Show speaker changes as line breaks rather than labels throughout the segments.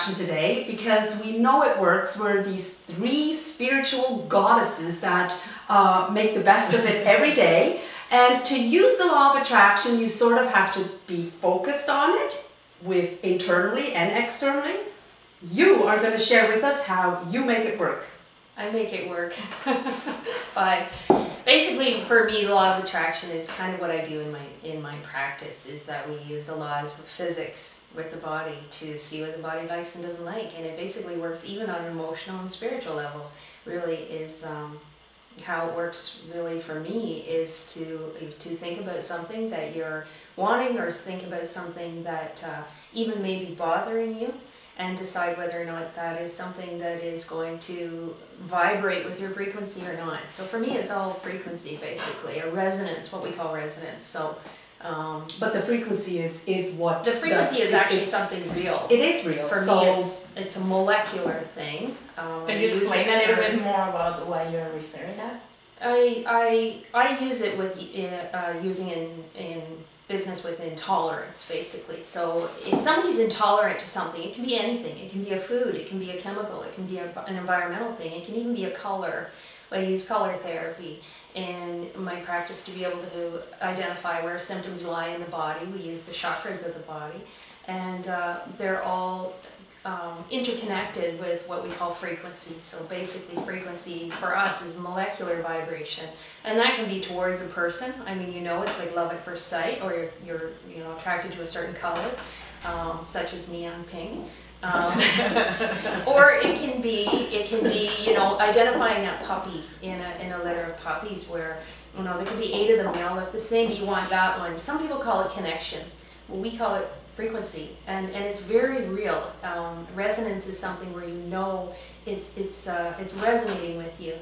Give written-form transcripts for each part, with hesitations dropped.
attraction today because we know it works. We're these three spiritual goddesses that make the best of it every day. And to use the law of attraction, you sort of have to be focused on it with internally and externally. You are going to share with us how you make it work.
I make it work by basically, for me, the law of attraction is kind of what I do in my practice, is that we use the laws of physics with the body to see what the body likes and doesn't like, and it basically works even on an emotional and spiritual level. Really is how it works really for me is to think about something that you're wanting, or think about something that even may be bothering you, and decide whether or not that is something that is going to vibrate with your frequency or not. So for me, it's all frequency, basically, a resonance, what we call resonance. So,
but the frequency is what?
The frequency is actually something real.
It is real.
For me, it's a molecular thing.
Can you explain a little bit more about why you're referring that?
I use it with using in business with intolerance, basically. So if somebody's intolerant to something, it can be anything. It can be a food, it can be a chemical, it can be an environmental thing, it can even be a color. I use color therapy in my practice to be able to identify where symptoms lie in the body. We use the chakras of the body, and they're all interconnected with what we call frequency. So basically, frequency for us is molecular vibration, and that can be towards a person. I mean, it's like love at first sight, or you're attracted to a certain color, such as neon pink. Or it can be identifying that puppy in a litter of puppies where there could be 8 of them, they all look the same, but you want that one. Some people call it connection. Well, we call it frequency, and it's very real. Resonance is something where it's resonating with you,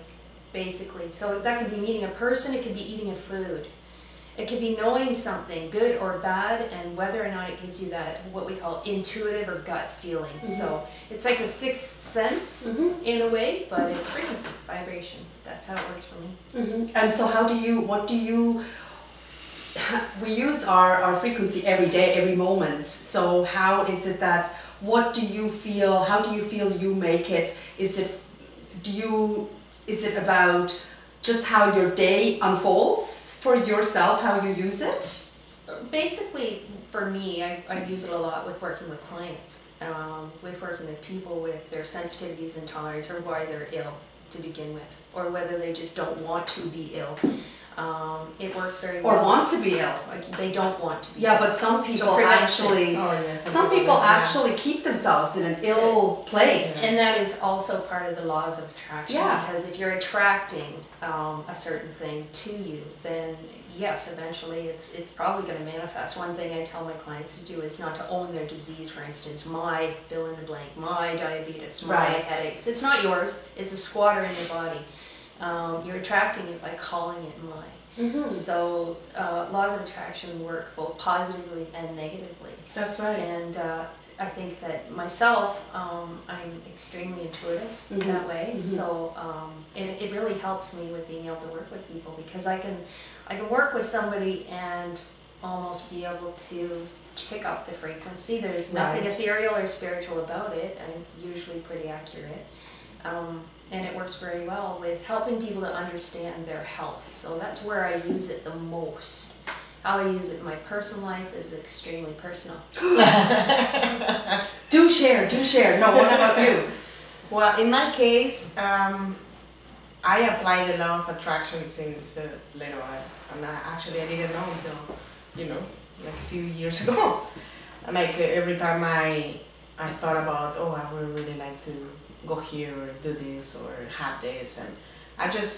basically. So that could be meeting a person, it could be eating a food, it could be knowing something good or bad, and whether or not it gives you that what we call intuitive or gut feeling. Mm-hmm. So it's like a sixth sense, mm-hmm. in a way, but it's frequency, vibration. That's how it works for me.
Mm-hmm. And so we use our frequency every day, every moment. So how is it that, how do you feel you make it? Is it about just how your day unfolds for yourself, how you use it?
Basically, for me, I use it a lot with working with clients, with working with people with their sensitivities and tolerance, or why they're ill to begin with, or whether they just don't want to be ill. It works very well.
Or want to be ill.
They don't want to be
ill.
But
some people actually keep themselves in an ill place.
And that is also part of the laws of attraction.
Yeah.
Because if you're attracting a certain thing to you, then yes, eventually it's probably going to manifest. One thing I tell my clients to do is not to own their disease. For instance, my fill in the blank, my diabetes, my headaches. It's not yours. It's a squatter in your body. You're attracting it by calling it mine. Mm-hmm. So laws of attraction work both positively and negatively.
That's right.
And I think that myself, I'm extremely intuitive, mm-hmm. that way. Mm-hmm. So it really helps me with being able to work with people, because I can work with somebody and almost be able to pick up the frequency. There's nothing ethereal or spiritual about it. I'm usually pretty accurate. And it works very well with helping people to understand their health. So that's where I use it the most. How I use it in my personal life is extremely personal.
Do share. No, what about you?
Well, in my case, I apply the law of attraction since little. And I didn't know until, like a few years ago. And like every time I thought about, I would really like to go here or do this or have this, and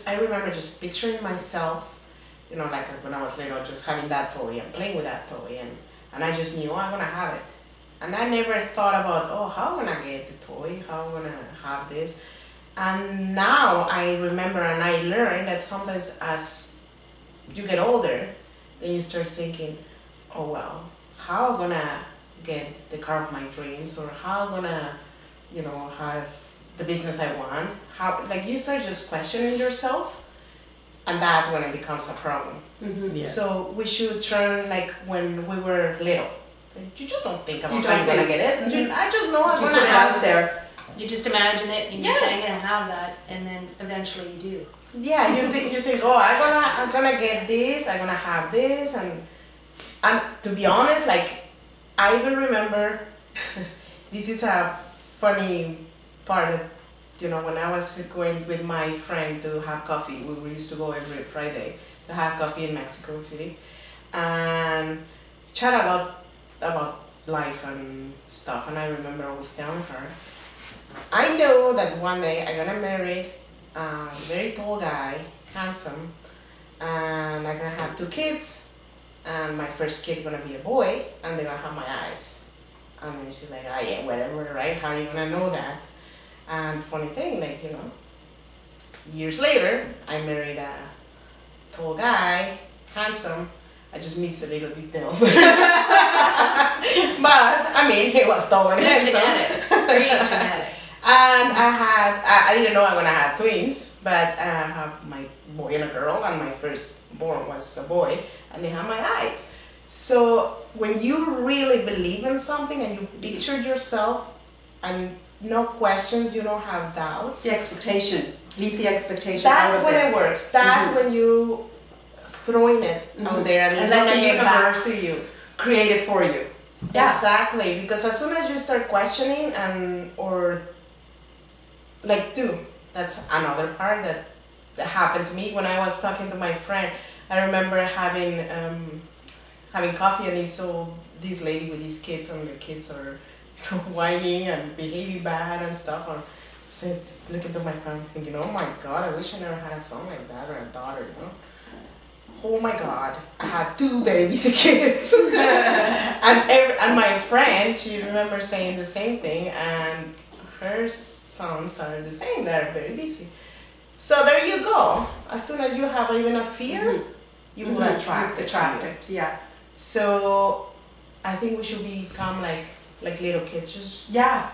I remember just picturing myself, like when I was little, just having that toy and playing with that toy, and I just knew I'm gonna have it, and I never thought about how I'm gonna get the toy, how I'm gonna have this. And now I remember and I learned that sometimes as you get older, then you start thinking, how I'm gonna get the car of my dreams, or how I'm gonna have the business I want. How, like, you start just questioning yourself, and that's when it becomes a problem.
Mm-hmm. Yeah.
So we should turn, like when we were little, You just don't think about
You
how
don't
you're gonna
think.
get it. I just know I'm
Just
gonna
put it
have
out there.
You just imagine it and you
Yeah.
say, I'm going to have that, and then eventually you do.
Yeah, you think, oh, I'm gonna get this, I'm gonna have this, and to be honest, like, I even remember, this is a funny part that, when I was going with my friend to have coffee, we used to go every Friday to have coffee in Mexico City, and chat a lot about life and stuff, and I remember always telling her, I know that one day I'm gonna marry a very tall guy, handsome, and I'm gonna have 2 kids, and my first kid gonna be a boy, and they're gonna have my eyes. And then she's like, yeah, whatever, right? How are you gonna know that? And funny thing, like, years later, I married a tall guy, handsome. I just missed the little details. But, I mean, he was tall and
Good
handsome.
genetics. Great genetics.
And I didn't know I'm gonna have twins, but I have my boy and a girl, and my firstborn was a boy, and they have my eyes. So when you really believe in something and you picture yourself, and no questions, you don't have doubts.
The expectation. Leave the expectation
That's
out of
when
it.
it works. That's when you throwing it out there, and it's
then
gonna
the
get back
universe
to you.
create it for you. Yeah.
Exactly, because as soon as you start questioning that's another part that happened to me when I was talking to my friend. I remember having coffee, and he saw this lady with these kids, and the kids are whining and behaving bad and stuff. Or so looking to my friend, thinking, "Oh my God, I wish I never had a son like that or a daughter." Oh my God, I had 2 very busy kids. and my friend, she remembers saying the same thing, and her sons are the same, they're very busy. So there you go. As soon as you have even a fear, you will attract it.
Yeah.
So I think we should become like little kids. Just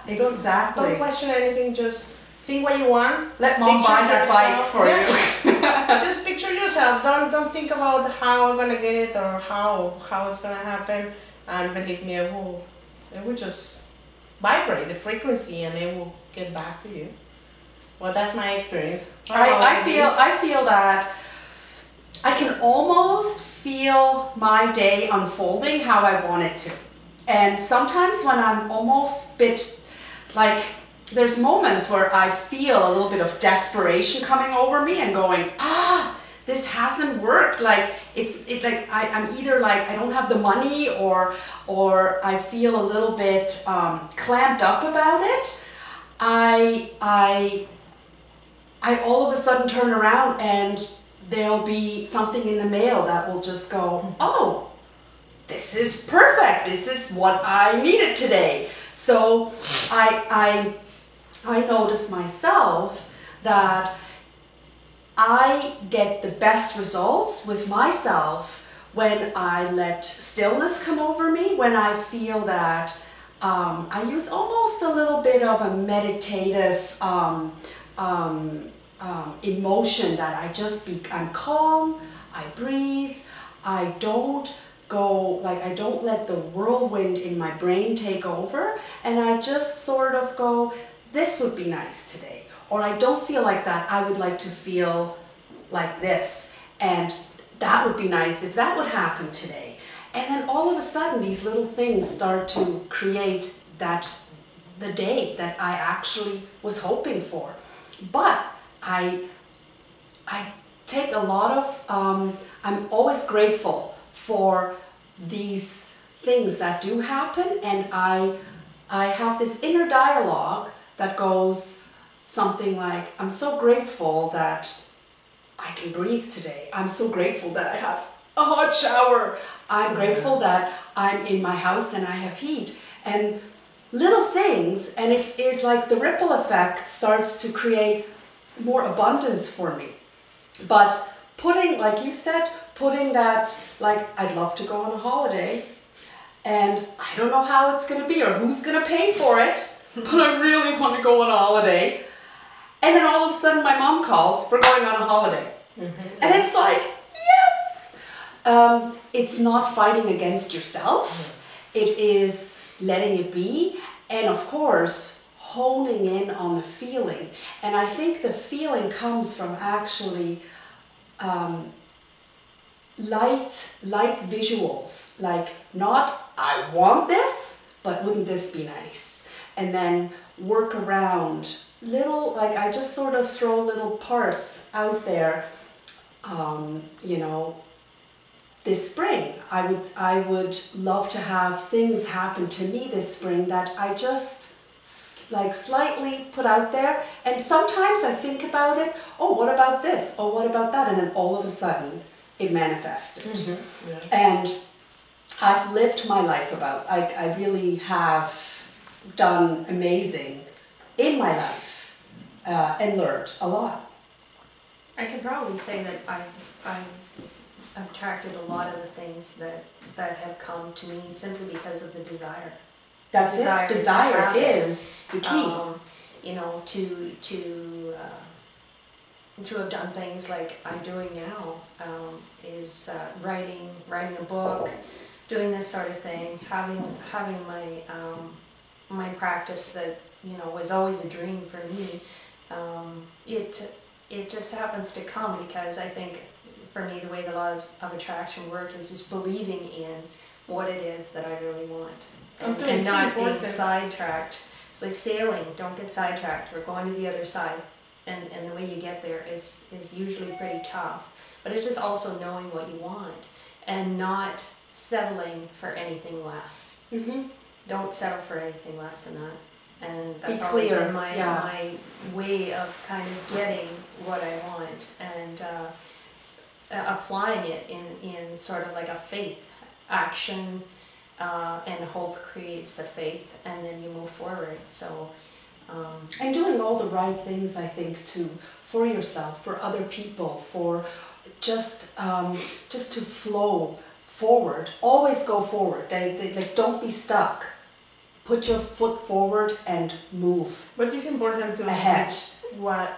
Exactly.
don't question anything, just think what you want.
Let mom
Picture
buy that bike
yourself.
for you.
Just picture yourself. Don't think about how I'm gonna get it or how it's gonna happen. And believe me, it will just vibrate the frequency, and it will get back to you. Well, that's my experience.
I feel that I can almost feel my day unfolding how I want it to. And sometimes when I'm almost a bit like, there's moments where I feel a little bit of desperation coming over me and going, this hasn't worked. Like I'm either like I don't have the money or I feel a little bit clamped up about it. I all of a sudden turn around and there'll be something in the mail that will just go, oh, this is perfect. This is what I needed today. So I notice myself that I get the best results with myself when I let stillness come over me, when I feel that I use almost a little bit of a meditative emotion that I'm calm, I breathe, I don't let the whirlwind in my brain take over, and I just sort of go, this would be nice today, or I don't feel like that, I would like to feel like this, and that would be nice if that would happen today. And then all of a sudden these little things start to create the day that I actually was hoping for. But I take a lot of, I'm always grateful for these things that do happen, and I have this inner dialogue that goes something like, I'm so grateful that I can breathe today. I'm so grateful that I have a hot shower. I'm grateful that I'm in my house and I have heat. And little things, and it is like the ripple effect starts to create more abundance for me. But putting, like you said, putting that, like, I'd love to go on a holiday, and I don't know how it's going to be or who's going to pay for it, but I really want to go on a holiday. And then all of a sudden my mom calls, we're going on a holiday. And it's like, yes! It's not fighting against yourself. It is letting it be, and of course, honing in on the feeling. And I think the feeling comes from actually light visuals, like not I want this, but wouldn't this be nice? And then work around little, like I just sort of throw little parts out there. You know, this spring, I would love to have things happen to me this spring that I just like slightly put out there, and sometimes I think about it, oh, what about this? Oh, what about that? And then all of a sudden it manifested.
Mm-hmm. Yeah.
And I've lived my life about, I really have done amazing in my life and learned a lot.
I can probably say that I've attracted a lot of the things that have come to me simply because of the desire.
That's
Desire
it.
to
Desire
have it.
is the key.
You know, to have done things like I'm doing now, is writing a book, doing this sort of thing, having my my practice that, you know, was always a dream for me. It just happens to come because I think for me the way the law of attraction worked is just believing in what it is that I really want. And not being sidetracked. It's like sailing, don't get sidetracked. We're going to the other side. And the way you get there is usually pretty tough. But it's just also knowing what you want and not settling for anything less.
Mm-hmm.
Don't settle for anything less than that. And that's
Be
always
clear,
been my way of kind of getting what I want and applying it in sort of like a faith action. And hope creates the faith, and then you move forward. So,
and doing all the right things, I think, too, for yourself, for other people, for just to flow forward. Always go forward. They like, don't be stuck. Put your foot forward and move.
But it's important to
ahead.
What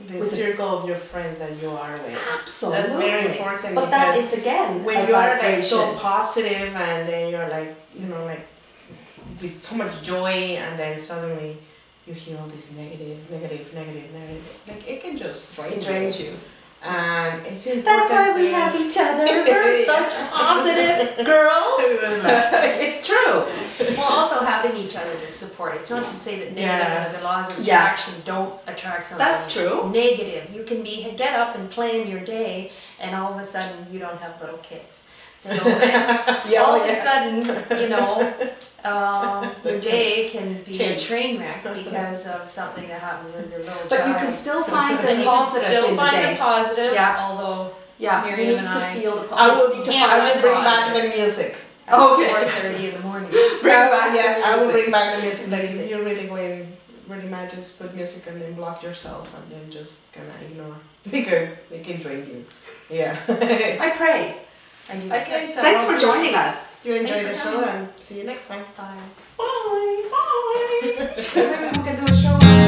the circle of your friends that you are with.
Absolutely.
That's very important.
But that
because
is again
when you are like so positive and then you're like, you know, like with so much joy, and then suddenly you hear all this negative. Like it can just drain you. And it's important.
That's why we have each other. We're such positive girls. It's true.
well, also having each other to support. It's not to say that negative, the laws of attraction don't attract something.
That's true.
Negative. You can get up and plan your day, and all of a sudden you don't have little kids. So all of a sudden, you know, your day can be a train wreck because of something that happens with your little child.
But you can still find the
and
positive
you can still
in the
find
day.
the positive,
Yeah.
although
Yeah,
Miriam
you need
and
to
I
feel the
I
positive.
will bring back the music.
at
Okay.
4:30 in the morning.
I will bring back the music. Like if you're really going really mad, just put music and then block yourself and then just kind of ignore because it can drain you. Yeah.
I pray.
Okay, so
Thanks for joining us.
You enjoy the
Thanks for
show
coming.
and see you next time.
Bye.
Bye. Bye.
Maybe we can do a show.